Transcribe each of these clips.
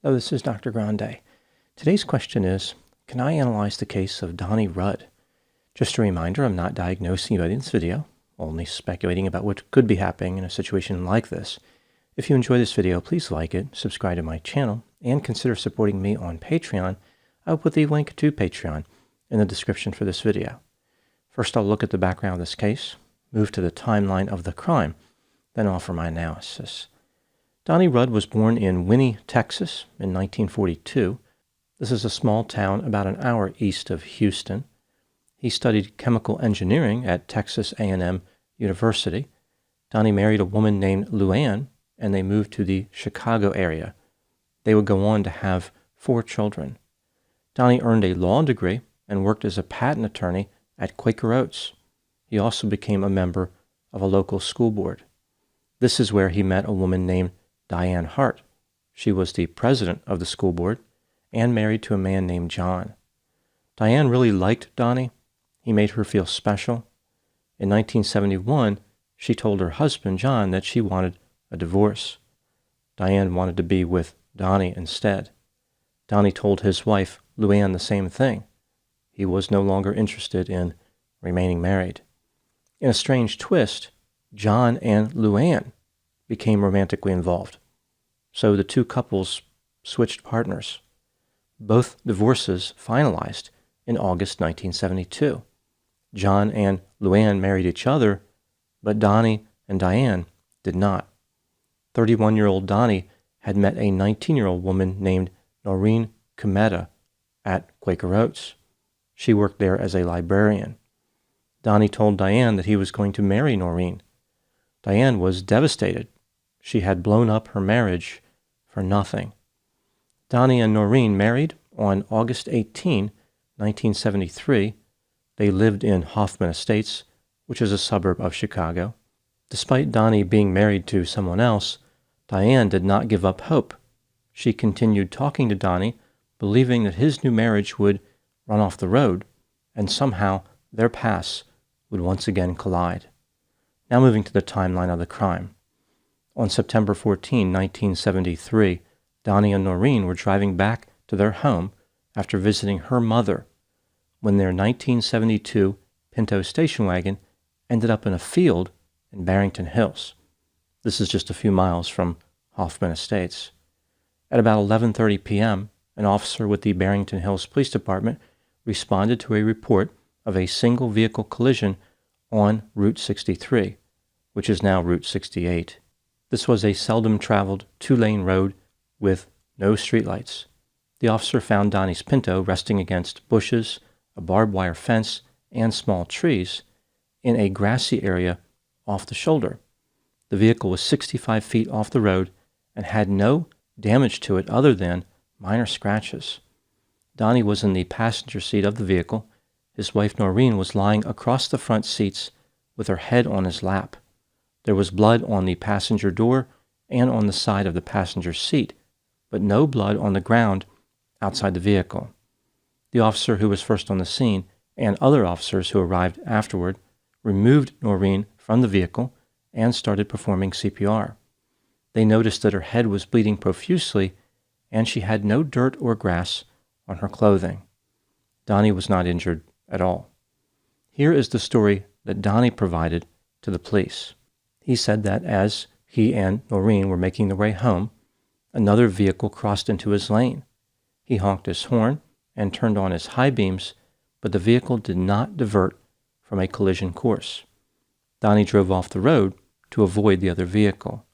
Hello, this is Dr. Grande. Today's question is, can I analyze the case of Donnie Rudd? Just a reminder, I'm not diagnosing anybody in this video, only speculating about what could be happening in a situation like this. If you enjoy this video, please like it, subscribe to my channel, and consider supporting me on Patreon. I'll put the link to Patreon in the description for this video. First, I'll look at the background of this case, move to the timeline of the crime, then offer my analysis. Donnie Rudd was born in Winnie, Texas in 1942. This is a small town about an hour east of Houston. He studied chemical engineering at Texas A&M University. Donnie married a woman named Luann, and they moved to the Chicago area. They would go on to have 4 children. Donnie earned a law degree and worked as a patent attorney at Quaker Oats. He also became a member of a local school board. This is where he met a woman named Diane Hart. She was the president of the school board and married to a man named John. Diane really liked Donnie. He made her feel special. In 1971, she told her husband, John, that she wanted a divorce. Diane wanted to be with Donnie instead. Donnie told his wife, Luann, the same thing. He was no longer interested in remaining married. In a strange twist, John and Luann became romantically involved. So the two couples switched partners. Both divorces finalized in August 1972. John and Luann married each other, but Donnie and Diane did not. 31-year-old Donnie had met a 19-year-old woman named Noreen Cometa at Quaker Oats. She worked there as a librarian. Donnie told Diane that he was going to marry Noreen. Diane was devastated. She had blown up her marriage for nothing. Donnie and Noreen married on August 18, 1973. They lived in Hoffman Estates, which is a suburb of Chicago. Despite Donnie being married to someone else, Diane did not give up hope. She continued talking to Donnie, believing that his new marriage would run off the road, and somehow their paths would once again collide. Now moving to the timeline of the crime. On September 14, 1973, Donnie and Noreen were driving back to their home after visiting her mother when their 1972 Pinto station wagon ended up in a field in Barrington Hills. This is just a few miles from Hoffman Estates. At about 11:30 p.m., an officer with the Barrington Hills Police Department responded to a report of a single vehicle collision on Route 63, which is now Route 68. This was a seldom traveled 2-lane road with no streetlights. The officer found Donnie's Pinto resting against bushes, a barbed wire fence, and small trees in a grassy area off the shoulder. The vehicle was 65 feet off the road and had no damage to it other than minor scratches. Donnie was in the passenger seat of the vehicle. His wife Noreen was lying across the front seats with her head on his lap. There was blood on the passenger door and on the side of the passenger seat, but no blood on the ground outside the vehicle. The officer who was first on the scene and other officers who arrived afterward removed Noreen from the vehicle and started performing CPR. They noticed that her head was bleeding profusely and she had no dirt or grass on her clothing. Donnie was not injured at all. Here is the story that Donnie provided to the police. He said that as he and Noreen were making their way home, another vehicle crossed into his lane. He honked his horn and turned on his high beams, but the vehicle did not divert from a collision course. Donnie drove off the road to avoid the other vehicle.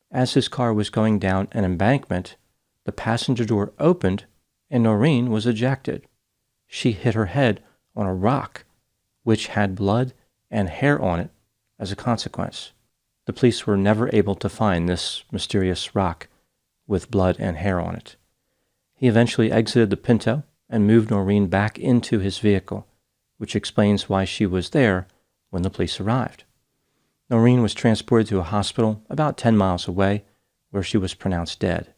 As his car was going down an embankment, the passenger door opened and Noreen was ejected. She hit her head on a rock, which had blood and hair on it as a consequence. The police were never able to find this mysterious rock with blood and hair on it. He eventually exited the Pinto and moved Noreen back into his vehicle, which explains why she was there when the police arrived. Noreen was transported to a hospital about 10 miles away, where she was pronounced dead.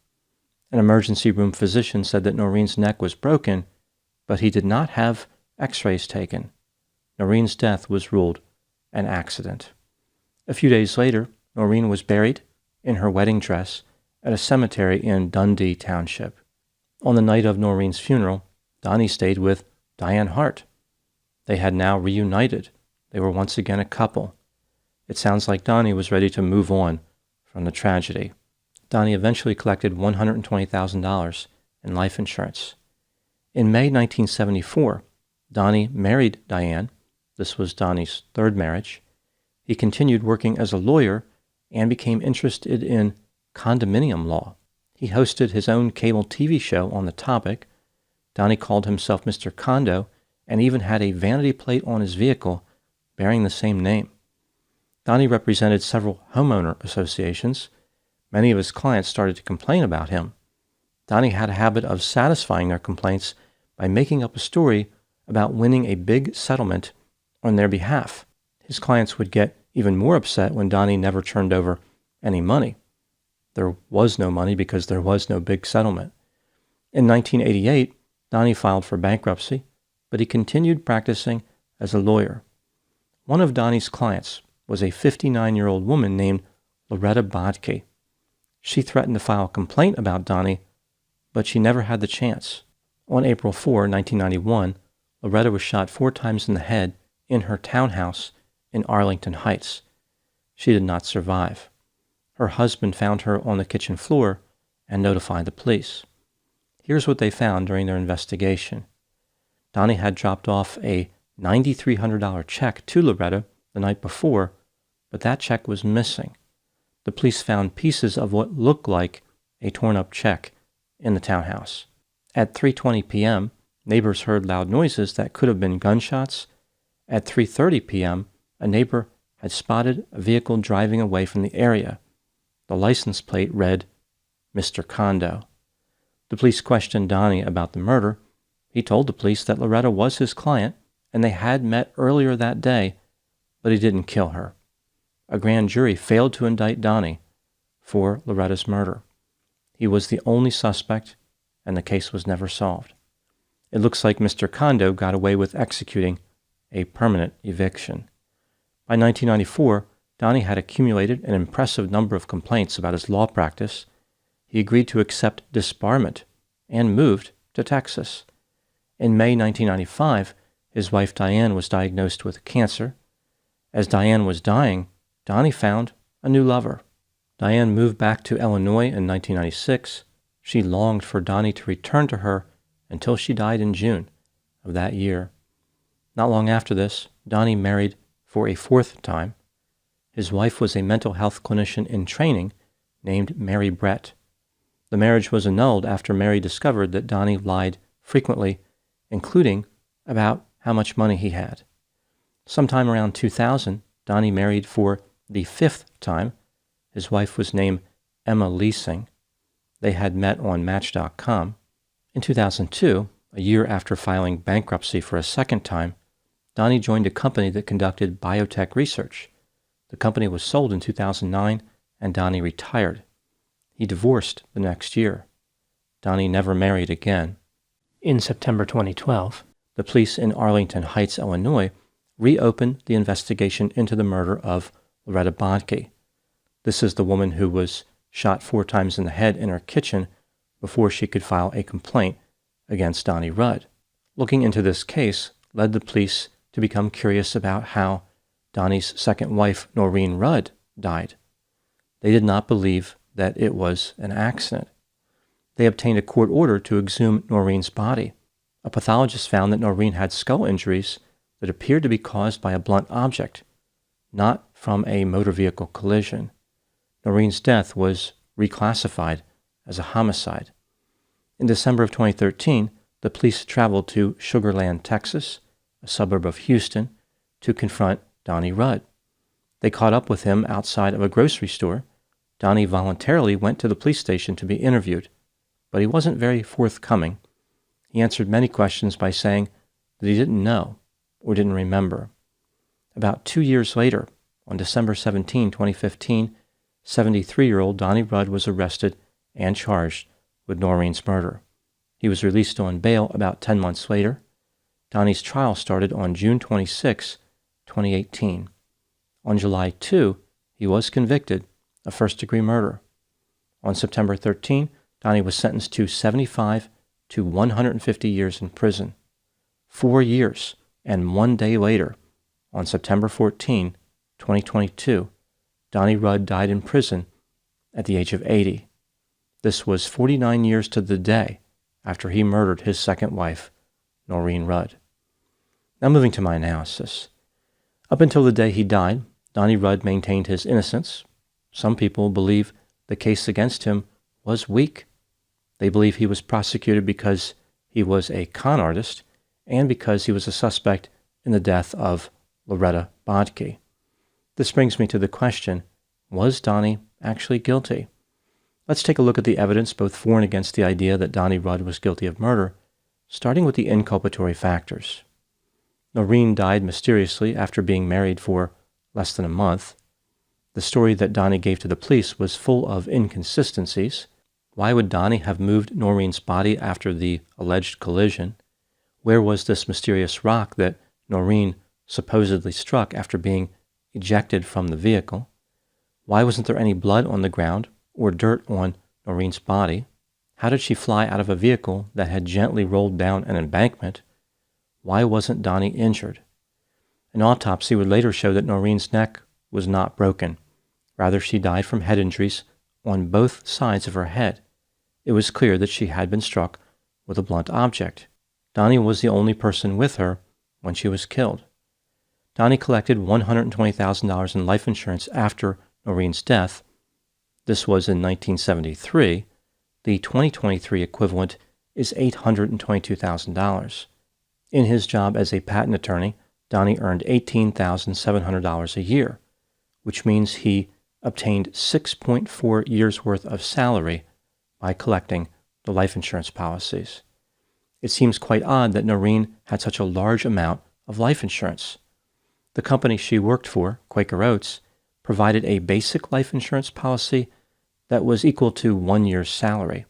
An emergency room physician said that Noreen's neck was broken, but he did not have x-rays taken. Noreen's death was ruled an accident. A few days later, Noreen was buried in her wedding dress at a cemetery in Dundee Township. On the night of Noreen's funeral, Donnie stayed with Diane Hart. They had now reunited. They were once again a couple. It sounds like Donnie was ready to move on from the tragedy. Donnie eventually collected $120,000 in life insurance. In May 1974, Donnie married Diane. This was Donnie's third marriage. He continued working as a lawyer and became interested in condominium law. He hosted his own cable TV show on the topic. Donnie called himself Mr. Condo and even had a vanity plate on his vehicle bearing the same name. Donnie represented several homeowner associations. Many of his clients started to complain about him. Donnie had a habit of satisfying their complaints by making up a story about winning a big settlement on their behalf. His clients would get even more upset when Donnie never turned over any money. There was no money because there was no big settlement. In 1988, Donnie filed for bankruptcy, but he continued practicing as a lawyer. One of Donnie's clients was a 59-year-old woman named Loretta Batke. She threatened to file a complaint about Donnie, but she never had the chance. On April 4, 1991, Loretta was shot 4 times in the head in her townhouse in Arlington Heights. She did not survive. Her husband found her on the kitchen floor and notified the police. Here's what they found during their investigation. Donnie had dropped off a $9,300 check to Loretta the night before, but that check was missing. The police found pieces of what looked like a torn-up check in the townhouse. At 3:20 p.m., neighbors heard loud noises that could have been gunshots. At 3:30 p.m., a neighbor had spotted a vehicle driving away from the area. The license plate read, Mr. Condo. The police questioned Donnie about the murder. He told the police that Loretta was his client and they had met earlier that day, but he didn't kill her. A grand jury failed to indict Donnie for Loretta's murder. He was the only suspect, and the case was never solved. It looks like Mr. Condo got away with executing a permanent eviction. By 1994, Donnie had accumulated an impressive number of complaints about his law practice. He agreed to accept disbarment and moved to Texas. In May 1995, his wife Diane was diagnosed with cancer. As Diane was dying, Donnie found a new lover. Diane moved back to Illinois in 1996. She longed for Donnie to return to her until she died in June of that year. Not long after this, Donnie married for a 4th time. His wife was a mental health clinician in training named Mary Brett. The marriage was annulled after Mary discovered that Donnie lied frequently, including about how much money he had. Sometime around 2000, Donnie married for the 5th time. His wife was named Emma Leasing. They had met on Match.com. In 2002, a year after filing bankruptcy for a 2nd time, Donnie joined a company that conducted biotech research. The company was sold in 2009, and Donnie retired. He divorced the next year. Donnie never married again. In September 2012, the police in Arlington Heights, Illinois, reopened the investigation into the murder of Loretta Batke. This is the woman who was shot 4 times in the head in her kitchen before she could file a complaint against Donnie Rudd. Looking into this case led the police to become curious about how Donnie's second wife, Noreen Rudd, died. They did not believe that it was an accident. They obtained a court order to exhume Noreen's body. A pathologist found that Noreen had skull injuries that appeared to be caused by a blunt object, not from a motor vehicle collision. Noreen's death was reclassified as a homicide. In December of 2013, the police traveled to Sugar Land, Texas, a suburb of Houston, to confront Donnie Rudd. They caught up with him outside of a grocery store. Donnie voluntarily went to the police station to be interviewed, but he wasn't very forthcoming. He answered many questions by saying that he didn't know or didn't remember. About 2 years later, on December 17, 2015, 73-year-old Donnie Rudd was arrested and charged with Noreen's murder. He was released on bail about 10 months later. Donnie's trial started on June 26, 2018. On July 2, he was convicted of first-degree murder. On September 13, Donnie was sentenced to 75 to 150 years in prison. 4 years and 1 day later, on September 14, 2022, Donnie Rudd died in prison at the age of 80. This was 49 years to the day after he murdered his second wife, Noreen Rudd. Now moving to my analysis. Up until the day he died, Donnie Rudd maintained his innocence. Some people believe the case against him was weak. They believe he was prosecuted because he was a con artist and because he was a suspect in the death of Loretta Batke. This brings me to the question, was Donnie actually guilty? Let's take a look at the evidence both for and against the idea that Donnie Rudd was guilty of murder, starting with the inculpatory factors. Noreen died mysteriously after being married for less than a month. The story that Donnie gave to the police was full of inconsistencies. Why would Donnie have moved Noreen's body after the alleged collision? Where was this mysterious rock that Noreen supposedly struck after being ejected from the vehicle? Why wasn't there any blood on the ground or dirt on Noreen's body? How did she fly out of a vehicle that had gently rolled down an embankment? Why wasn't Donnie injured? An autopsy would later show that Noreen's neck was not broken. Rather, she died from head injuries on both sides of her head. It was clear that she had been struck with a blunt object. Donnie was the only person with her when she was killed. Donnie collected $120,000 in life insurance after Noreen's death. This was in 1973. The 2023 equivalent is $822,000. In his job as a patent attorney, Donnie earned $18,700 a year, which means he obtained 6.4 years' worth of salary by collecting the life insurance policies. It seems quite odd that Noreen had such a large amount of life insurance. The company she worked for, Quaker Oats, provided a basic life insurance policy that was equal to 1 year's salary.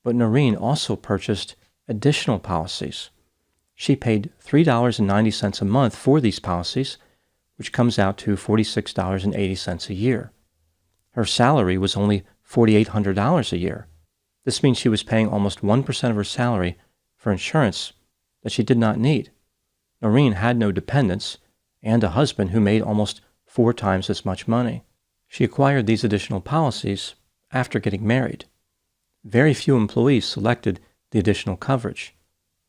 But Noreen also purchased additional policies. She paid $3.90 a month for these policies, which comes out to $46.80 a year. Her salary was only $4,800 a year. This means she was paying almost 1% of her salary for insurance that she did not need. Noreen had no dependents and a husband who made almost 4 times as much money. She acquired these additional policies after getting married. Very few employees selected the additional coverage.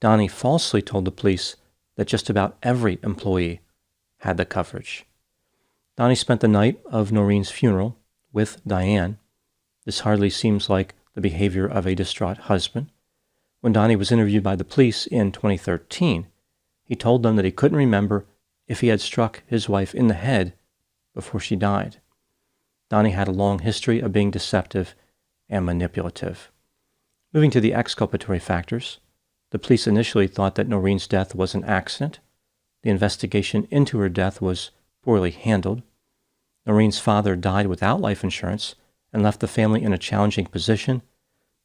Donnie falsely told the police that just about every employee had the coverage. Donnie spent the night of Noreen's funeral with Diane. This hardly seems like the behavior of a distraught husband. When Donnie was interviewed by the police in 2013, he told them that he couldn't remember if he had struck his wife in the head before she died. Donnie had a long history of being deceptive and manipulative. Moving to the exculpatory factors, the police initially thought that Noreen's death was an accident. The investigation into her death was poorly handled. Noreen's father died without life insurance and left the family in a challenging position.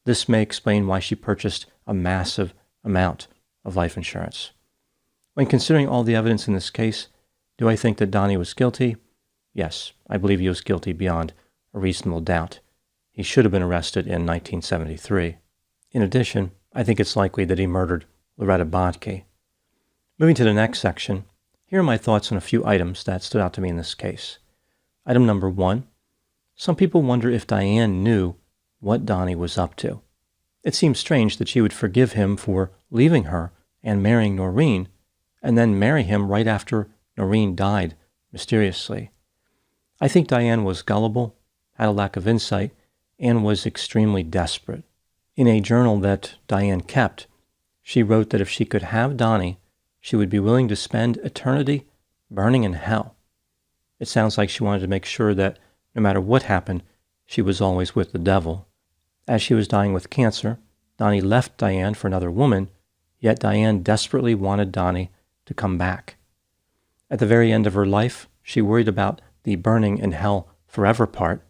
This may explain why she purchased a massive amount of life insurance. When considering all the evidence in this case, do I think that Donnie was guilty? Yes, I believe he was guilty beyond a reasonable doubt. He should have been arrested in 1973. In addition, I think it's likely that he murdered Loretta Batke. Moving to the next section, here are my thoughts on a few items that stood out to me in this case. Item number 1, some people wonder if Diane knew what Donnie was up to. It seems strange that she would forgive him for leaving her and marrying Noreen, and then marry him right after Noreen died mysteriously. I think Diane was gullible, had a lack of insight, and was extremely desperate. In a journal that Diane kept, she wrote that if she could have Donnie, she would be willing to spend eternity burning in hell. It sounds like she wanted to make sure that no matter what happened, she was always with the devil. As she was dying with cancer, Donnie left Diane for another woman, yet Diane desperately wanted Donnie to come back. At the very end of her life, she worried about the burning in hell forever part,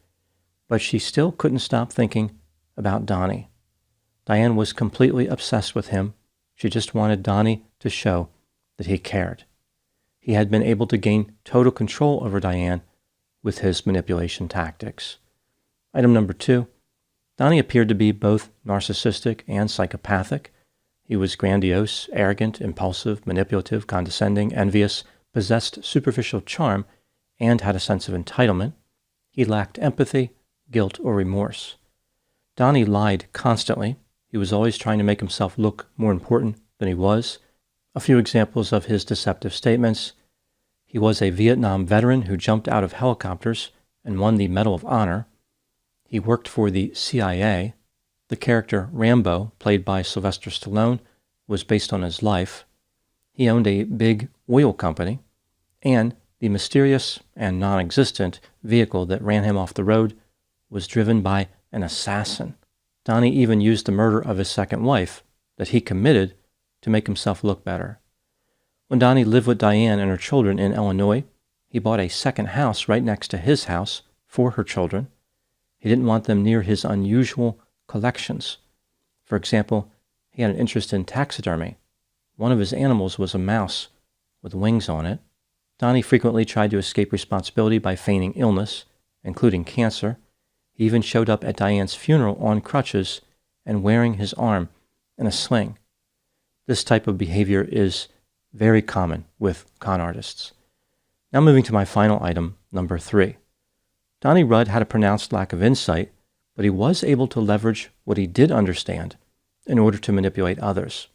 but she still couldn't stop thinking about Donnie. Diane was completely obsessed with him. She just wanted Donnie to show that he cared. He had been able to gain total control over Diane with his manipulation tactics. Item number 2, Donnie appeared to be both narcissistic and psychopathic. He was grandiose, arrogant, impulsive, manipulative, condescending, envious, possessed superficial charm, and had a sense of entitlement. He lacked empathy, guilt, or remorse. Donnie lied constantly. He was always trying to make himself look more important than he was. A few examples of his deceptive statements. He was a Vietnam veteran who jumped out of helicopters and won the Medal of Honor. He worked for the CIA. The character Rambo, played by Sylvester Stallone, was based on his life. He owned a big oil company. And the mysterious and non-existent vehicle that ran him off the road was driven by an assassin. Donnie even used the murder of his second wife that he committed to make himself look better. When Donnie lived with Diane and her children in Illinois, he bought a second house right next to his house for her children. He didn't want them near his unusual collections. For example, he had an interest in taxidermy. One of his animals was a mouse with wings on it. Donnie frequently tried to escape responsibility by feigning illness, including cancer. He even showed up at Diane's funeral on crutches and wearing his arm in a sling. This type of behavior is very common with con artists. Now moving to my final item, number 3. Donnie Rudd had a pronounced lack of insight, but he was able to leverage what he did understand in order to manipulate others.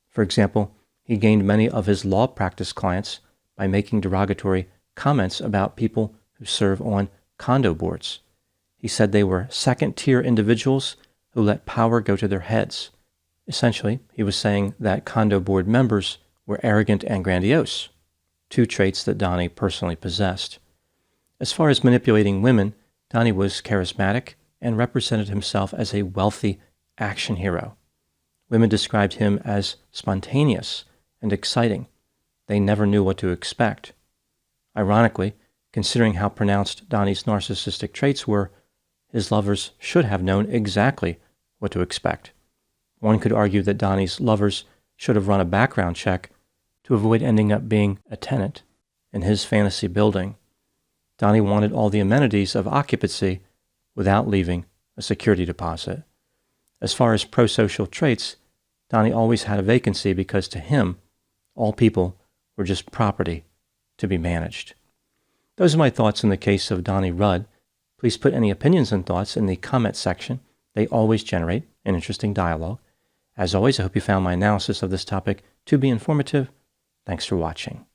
For example, he gained many of his law practice clients by making derogatory comments about people who serve on condo boards. He said they were second-tier individuals who let power go to their heads. Essentially, he was saying that condo board members were arrogant and grandiose, 2 traits that Donnie personally possessed. As far as manipulating women, Donnie was charismatic and represented himself as a wealthy action hero. Women described him as spontaneous and exciting. They never knew what to expect. Ironically, considering how pronounced Donnie's narcissistic traits were, his lovers should have known exactly what to expect. One could argue that Donnie's lovers should have run a background check to avoid ending up being a tenant in his fantasy building. Donnie wanted all the amenities of occupancy without leaving a security deposit. As far as prosocial traits, Donnie always had a vacancy because to him, all people were just property to be managed. Those are my thoughts in the case of Donnie Rudd. Please put any opinions and thoughts in the comment section. They always generate an interesting dialogue. As always, I hope you found my analysis of this topic to be informative. Thanks for watching.